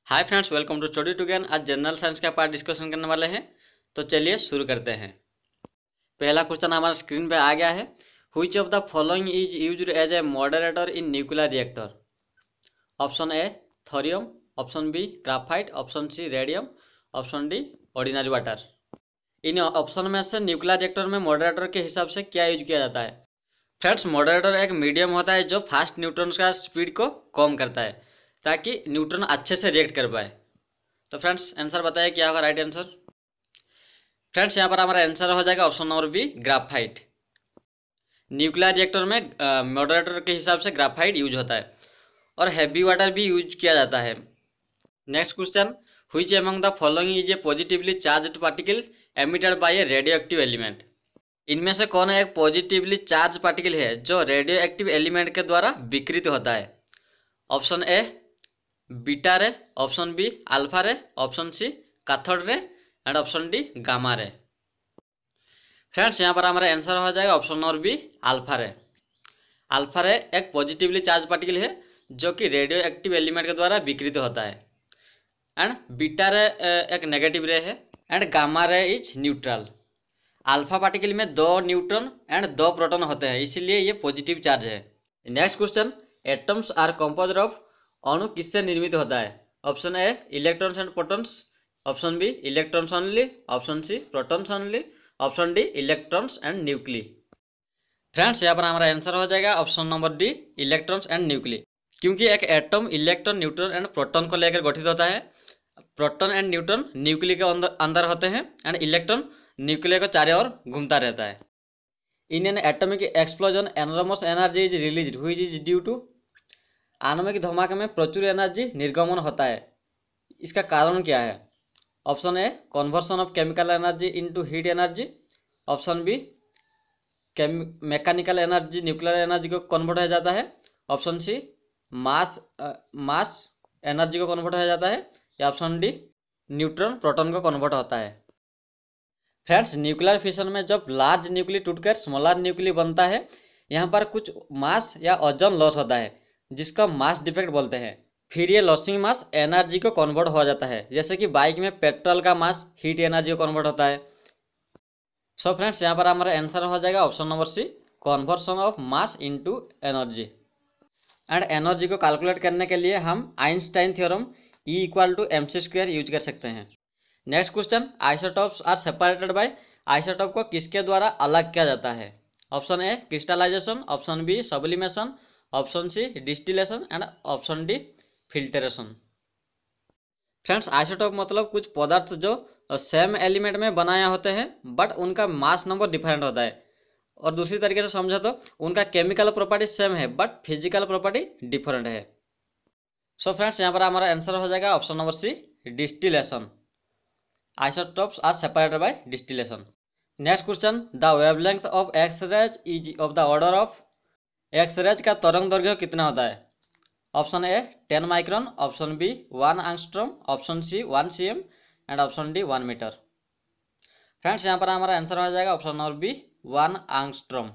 Hi friends, welcome to study together. आज general science का part discussion करने वाले हैं, तो चलिए शुरू करते हैं। पहला क्वेश्चन हमारा स्क्रीन पे आ गया है। Which of the following is used as a moderator in nuclear reactor? Option A thorium, option B graphite, option C radium, option D ordinary water. इन ऑप्शन में से न्यूक्लियर रिएक्टर में मॉडरेटर के हिसाब से क्या यूज किया जाता है? फ्रेंड्स, मॉडरेटर एक मीडियम होता है जो फास्ट न्यूट्रॉन्स का स्पीड को कम करता है ताकि न्यूट्रॉन अच्छे से रिएक्ट कर पाए। तो फ्रेंड्स आंसर बताइए क्या होगा राइट आंसर। फ्रेंड्स यहाँ पर हमारा आंसर हो जाएगा option number B graphite. Nuclear reactor में मॉडरेटर के हिसाब से ग्राफाइट यूज होता है और हैवी वाटर भी यूज किया जाता है। Next question, which among the following is a positively charged particle emitted by A radio active element? इनमें से कौन एक पॉजिटिवली चार्ज पार्टिकल है जो रेडियो एक्टिव एलिमेंट के द्वारा विकृत होता है? Option A beta ray, option B alpha ray, option C cathode ray and option D gamma ray. Friends यहाँ पर हमारा आंसर हो जाएगा option number B alpha ray. Alpha ray एक पॉजिटिवली चार्ज पार्टिकल है जो कि रेडियो एक्टिव एलिमेंट के द्वारा विकृत होता है एंड बीटा रे एक नेगेटिव रे है and gamma ray is neutral. Alpha particle में 2 न्यूट्रॉन एंड 2 प्रोटॉन होते हैं, इसीलिए ये पॉजिटिव चार्ज है। Next question, atoms are composed of, अणु किससे निर्मित होता है? Option A electrons and protons, option B electrons only, option C protons only, option D electrons and nuclei. Friends यहाँ पर हमारा आंसर हो जाएगा option number D electrons and nuclei, क्योंकि एक atom electron, neutron and proton को लेकर गठित होता है। प्रोटॉन एंड न्यूट्रॉन न्यूक्ली के अंदर होते हैं एंड इलेक्ट्रॉन न्यूक्लियर को चारों ओर घूमता रहता है। In an atomic explosion enormous energy is released which is due to? आणविक धमाके में प्रचुर एनर्जी निर्गमन होता है, इसका कारण क्या है? Option A conversion of chemical energy into heat energy, option B mechanical energy nuclear energy को कन्वर्ट हो जाता है, ऑप्शन सी मास एनर्जी को कन्वर्ट हो जाता है, या ऑप्शन डी न्यूट्रॉन प्रोटॉन को कन्वर्ट होता है। फ्रेंड्स, न्यूक्लियर फिशन में जब लार्ज न्यूक्ली टूटकर स्मॉलर न्यूक्ली बनता है, यहाँ पर कुछ मास या ओजोन लॉस होता है जिसका मास डिफेक्ट बोलते हैं। फिर ये लॉसिंग मास एनर्जी को कन्वर्ट हो जाता है, जैसे कि बाइक में पेट्रोल का मास हीट एनर्जी को कन्वर्ट होता है। सो फ्रेंड्स यहाँ पर हमारा आंसर हो जाएगा option number C conversion of mass into energy. And energy को कैलकुलेट करने के लिए हम आइंस्टाइन थ्योरम E=mc² यूज कर सकते हैं। Next question, isotopes are separated by, isotope को किसके द्वारा अलग किया जाता है? Option A crystallization, option B sublimation, option C distillation and option D filtration. Friends, isotope मतलब कुछ पदार्थ जो सेम एलिमेंट में बनाया होते हैं बट उनका मास नंबर डिफरेंट होता है, और दूसरी तरीके से समझा तो उनका केमिकल प्रॉपर्टी सेम है बट फिजिकल प्रॉपर्टी डिफरेंट है। सो फ्रेंड्स यहाँ पर हमारा आंसर हो जाएगा option number C distillation. Isotopes are separated by distillation. Next question, the wavelength of X rays is of the order of, X rays का तरंग दैर्घ्य कितना होता है? Option A 10 micron, option B 1 angstrom, option C 1 cm and option D 1 metre. Friends यहाँ पर हमारा answer हो जाएगा option number B 1 angstrom.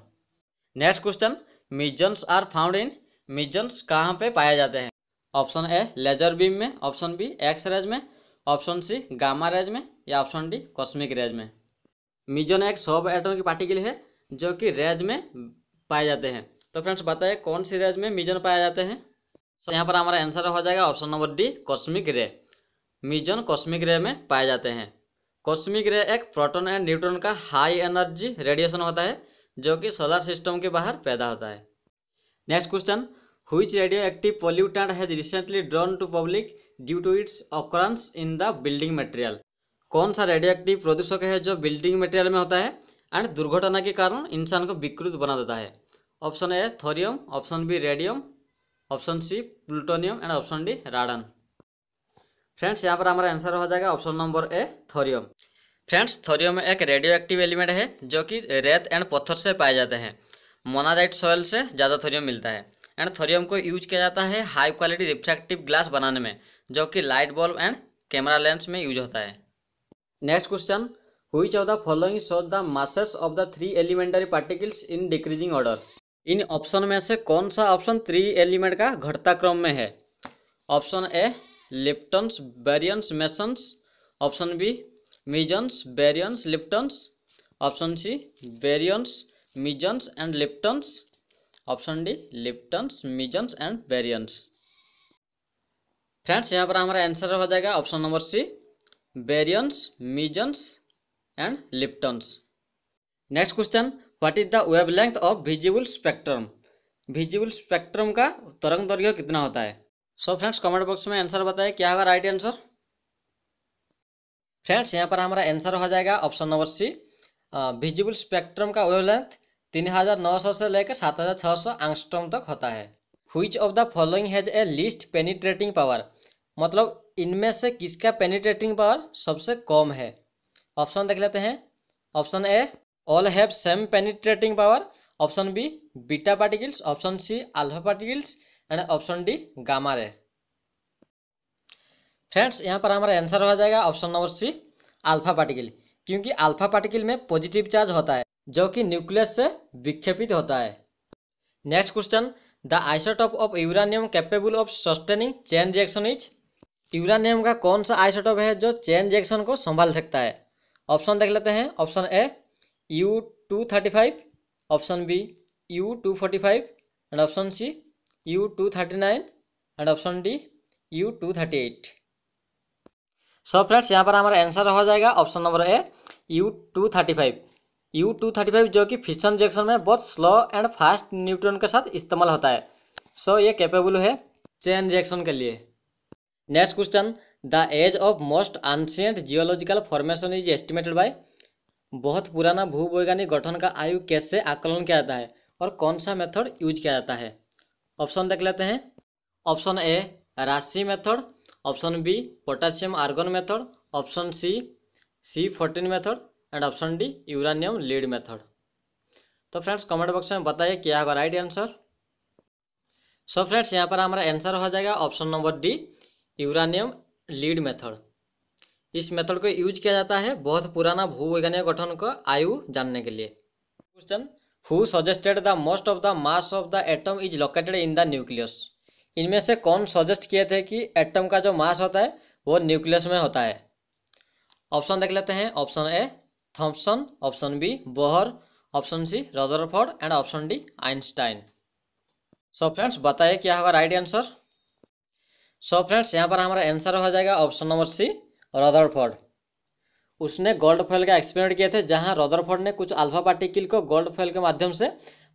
Next question, mesons are found in, mesons कहाँ पे पाए जाते हैं? ऑप्शन ए लेजर बीम में, ऑप्शन बी एक्स रेज में, ऑप्शन सी गामा रेज में, या ऑप्शन डी कॉस्मिक रेज में। मिजन एक सब एटॉमिक पार्टिकल है जो कि रेज में पाए जाते हैं। तो फ्रेंड्स बताइए कौन सी रेज में मिजन पाए जाते हैं? तो यहाँ पर हमारा आंसर हो जाएगा ऑप्शन नंबर डी कॉस्मिक रे। मिजन कॉस्मिक रे में पाए जाते हैं। कॉस्मिक रे एक प्रोटॉन एंड न्यूट्रॉन का हाई एनर्जी रेडिएशन होता है जो कि सोलर सिस्टम के बाहर पैदा होता है। Next question, which radio active pollutant has recently drawn to public due to its occurrence in the building material? कौन सा रेडियो एक्टिव प्रदूषक है जो बिल्डिंग मटेरियल में होता है एंड दुर्घटना के कारण इंसान को विकृत बना देता है? Option A thorium, option B radium, option C plutonium and option D radon. Friends यहाँ पर हमारा आंसर हो जाएगा option number A thorium. Friends, thorium एक रेडियो एक्टिव एलिमेंट है जो कि रेत एंड पत्थर से पाए जाते हैं। मोनाजाइट सॉइल से ज़्यादा थोरियम मिलता है एंड थोरियम को यूज किया जाता है हाई क्वालिटी रिफ्रैक्टिव ग्लास बनाने में, जो कि light bulb and camera lens में यूज होता है। Next question, which of the following shows the masses of the 3 elementary particles in decreasing order? In option में से कौन सा ऑप्शन 3 एलिमेंट का घटता क्रम में है? Option A leptons, baryons, mesons. Option B mesons, baryons, leptons. Option C baryons, mesons and leptons. Option D leptons, mesons and baryons. Friends यहाँ पर हमारा आंसर हो जाएगा option number C, baryons, mesons and leptons. Next question, what is the wavelength of visible spectrum. Visible spectrum का तरंग दैर्घ्य कितना होता है। सो फ्रेंड्स कमेंट बॉक्स में आंसर बताएं क्या होगा राइट आंसर। फ्रेंड्स यहाँ पर हमारा आंसर हो जाएगा option number C, visible spectrum का वेवलेंथ 3900 से लेकर 7600 एंगस्ट्रॉम तक होता है। Which of the following has a least penetrating power, मतलब इनमें से किसका पेनिट्रेटिंग पावर सबसे कम है। ऑप्शन देख लेते हैं। Option A all have same penetrating power. Option B beta particles. Option C alpha particles and option D gamma ray. Friends यहाँ पर हमारा आंसर हो जाएगा option number C, alpha particle, क्योंकि अल्फा पार्टिकल में पॉजिटिव चार्ज होता है जो कि न्यूक्लियस से विक्षेपित होता है। Next question, the isotope of uranium capable of sustaining chain reaction is. Uranium का कौन सा आइसोटोप है जो चेन रिएक्शन को संभाल सकता है। ऑप्शन देख लेते हैं। Option A U235, option B U245 and option C U239 and option D U238। So friends यहाँ पर हमारा आंसर हो जाएगा ऑप्शन नंबर ए U235। U235 जो कि फिशन रिएक्शन में बहुत स्लो एंड फास्ट न्यूट्रॉन के साथ इस्तेमाल होता है। सो ये कैपेबल है चेन रिएक्शन के लिए। Next question, the age of most ancient geological formation is estimated by. बहुत पुराना भूवैज्ञानिक गठन का आयु कैसे आकलन किया जाता है और कौन सा मेथड यूज किया जाता है। ऑप्शन देख लेते हैं। ऑप्शन ए राशि method. Option B potassium argon method. Option C C14 method and option D uranium lead method. तो फ्रेंड्स कमेंट बॉक्स में बताइए क्या होगा राइट आंसर। सो फ्रेंड्स यहाँ पर हमारा आंसर हो जाएगा option number D, uranium lead method. इस मेथड को यूज किया जाता है बहुत पुराना भूवैज्ञानिक गठन का आयु जानने के लिए। Question, who suggested the most of the mass of the atom is located in the nucleus. इनमें से कौन सजेस्ट किए थे कि एटम का जो मास होता है वो न्यूक्लियस में होता है। ऑप्शन देख लेते हैं। Option A Thompson, option B Bohr, option C Rutherford and option D Einstein. So friends बताइए क्या होगा राइट आंसर। सो फ्रेंड्स यहाँ पर हमारा आंसर हो जाएगा ऑप्शन नंबर सी, रदरफोर्ड। उसने गोल्ड फॉइल का एक्सपेरिमेंट किए थे जहाँ रदरफोर्ड ने कुछ अल्फा पार्टिकल को गोल्ड फॉइल के माध्यम से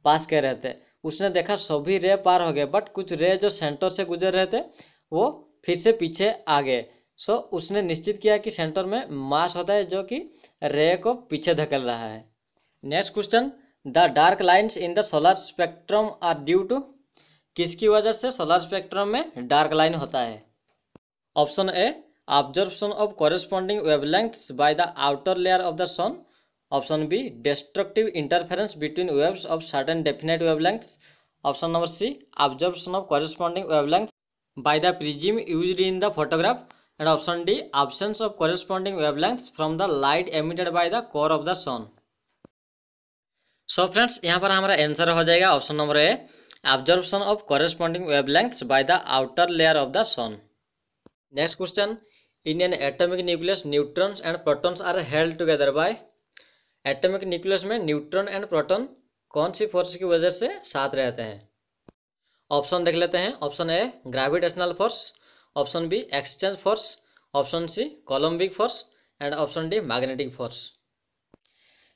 पास कर रहे थे। उसने देखा सभी रे पार हो गए बट कुछ रे जो सेंटर से गुजर रहे थे वो फिर से पीछे आ गए। सो उसने निश्चित किया कि सेंटर में मास होता है जो कि रे को पीछे धकेल रहा है। Next question, the dark lines in the solar spectrum are due to. किसकी वजह से सोलर स्पेक्ट्रम में डार्क लाइन होता है। Option A observation of corresponding wavelengths by the outer layer of the sun. Option B destructive interference between waves of certain definite wavelengths. Option number C observation of corresponding wavelength by the prism used in the photograph and option D absence of corresponding wavelengths from the light emitted by the core of the sun। So friends यहाँ पर हमारा answer हो जाएगा option number A observation of corresponding wavelengths by the outer layer of the sun. Next question, in an atomic nucleus neutrons and protons are held together by. Atomic nucleus में neutron and proton कौन सी force की वजह से साथ रहते हैं। Option देख लेते हैं। Option A gravitational force, option B exchange force, option C Coulombic force and option D magnetic force.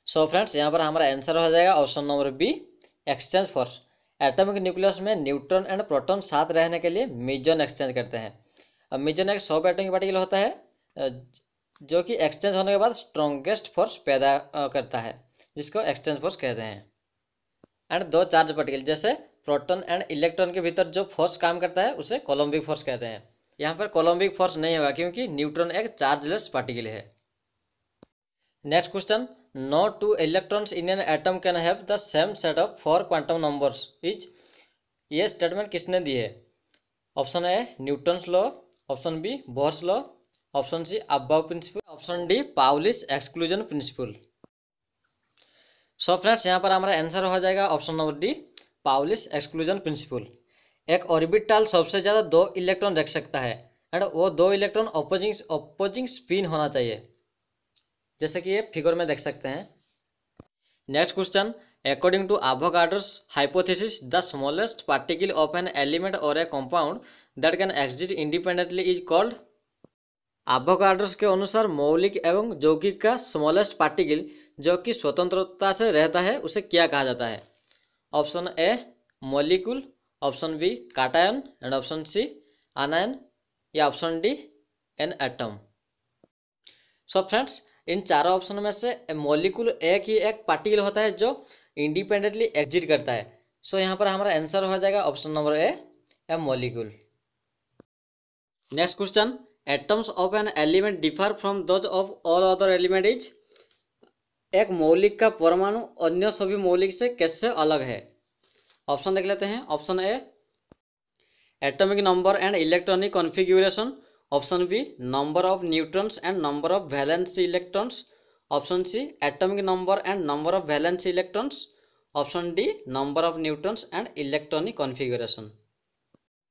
So friends यहाँ पर हमारा आंसर हो जाएगा option number B exchange force. Atomic nucleus में न्यूट्रॉन एंड प्रोटॉन साथ रहने के लिए मेजन एक्सचेंज करते हैं। अब मेजन एक सब एटॉमिक पार्टिकल होता है जो कि एक्सचेंज होने के बाद स्ट्रॉन्गेस्ट फोर्स पैदा करता है जिसको एक्सचेंज फोर्स कहते हैं। एंड दो चार्ज पार्टिकल जैसे प्रोटॉन एंड इलेक्ट्रॉन के भीतर जो फोर्स काम करता है उसे कोलम्बिक फोर्स कहते हैं। यहाँ पर कोलम्बिक फोर्स नहीं होगा क्योंकि न्यूट्रॉन एक चार्जलेस पार्टिकल है। Next question, no two electrons in an atom can have the same set of 4 quantum numbers is. ये स्टेटमेंट किसने दी है। Option A Newton's law, option B Bohr's law, option C Aufbau principle, option D Pauli's exclusion principle. So friends यहाँ पर हमारा answer हो जाएगा option number D Pauli's exclusion principle. एक ऑर्बिटल सबसे ज़्यादा 2 इलेक्ट्रॉन रख सकता है एंड वो 2 इलेक्ट्रॉन अपोजिंग स्पिन होना चाहिए, जैसे कि ये फिगर में देख सकते हैं। Next question, according to Avogadro's hypothesis the smallest particle of an element और a compound that can exist independently is called. Avogadro's के अनुसार मौलिक एवं यौगिक का स्मॉलेस्ट पार्टिकल जो कि स्वतंत्रता से रहता है उसे क्या कहा जाता है। Option A molecule, option B cation and option C anion या option D an atom. So friends, इन चारों ऑप्शन में से मॉलिक्यूल एक पार्टिकल होता है जो इंडिपेंडेंटली एग्जिस्ट करता है। सो यहाँ पर हमारा आंसर हो जाएगा option number A molecule. Next question, atoms of an element differ from those of all other element is. एक मौलिक का परमाणु अन्य सभी मौलिक से कैसे अलग है। ऑप्शन देख लेते हैं। Option A atomic number and electronic configuration, option B number of neutrons and number of valency electrons, option C atomic number and number of valency electrons, option D number of neutrons and electronic configuration.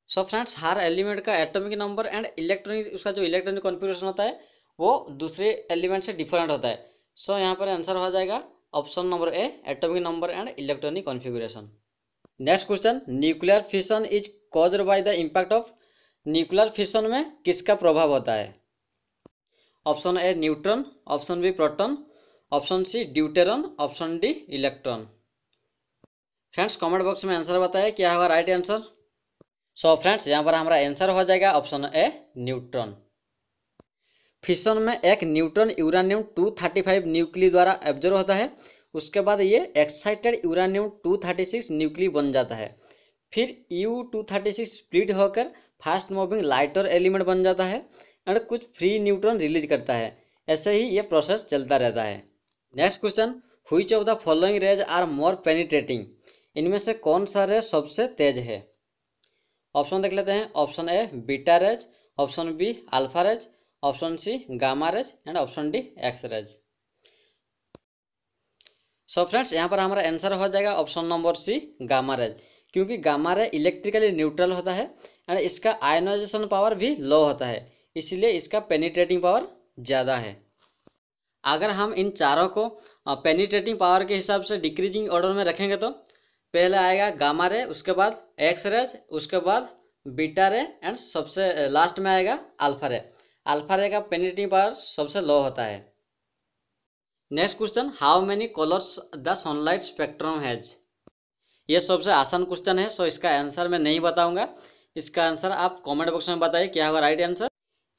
So friends, हर element का atomic number and electronic, उसका जो electronic configuration होता है वो दूसरे element से different होता है। सो यहाँ पर आंसर हो जाएगा option number A atomic number and electronic configuration. Next question, nuclear fission is caused by the impact of. Nuclear fission में किसका प्रभाव होता है। Option A neutron, option B proton, option C deuteron, option D electron. Friends, comment box में answer बताएं क्या होगा right answer. सो friends, यहाँ पर हमारा आंसर हो जाएगा ऑप्शन ए न्यूट्रॉन। फिशन में एक न्यूट्रॉन यूरेनियम 235 न्यूक्ली द्वारा एब्जॉर्ब होता है, उसके बाद ये एक्साइटेड यूरेनियम 236 न्यूक्ली बन जाता है। फिर U236 स्प्लिट होकर फास्ट मूविंग लाइटर एलिमेंट बन जाता है एंड कुछ फ्री न्यूट्रॉन रिलीज करता है। ऐसे ही ये प्रोसेस चलता रहता है। Next question, which of the following rays are more penetrating. इनमें से कौन सा रेज सबसे तेज है। ऑप्शन देख लेते हैं। Option A beta rays, option B alpha rays, option C gamma rays and option D X rays. So friends, यहाँ पर हमारा आंसर हो जाएगा option number C gamma rays, क्योंकि गामा रे इलेक्ट्रिकली न्यूट्रल होता है एंड इसका आयनाइजेशन पावर भी लो होता है, इसलिए इसका पेनिट्रेटिंग पावर ज़्यादा है। अगर हम इन चारों को पेनिट्रेटिंग पावर के हिसाब से डिक्रीजिंग ऑर्डर में रखेंगे तो पहले आएगा गामा रे, उसके बाद एक्स रेज, उसके बाद बीटा रे एंड सबसे लास्ट में आएगा अल्फा रे। अल्फा रे का पेनिट्रेटिंग पावर सबसे लो होता है। Next question, how many colours the sunlight spectrum has. ये सबसे आसान क्वेश्चन है, सो इसका आंसर मैं नहीं बताऊंगा। इसका आंसर आप कमेंट बॉक्स में बताइए क्या होगा राइट आंसर।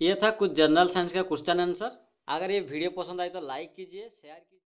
ये था कुछ जनरल साइंस का क्वेश्चन आंसर। अगर ये वीडियो पसंद आए तो लाइक कीजिए, शेयर कीजिए।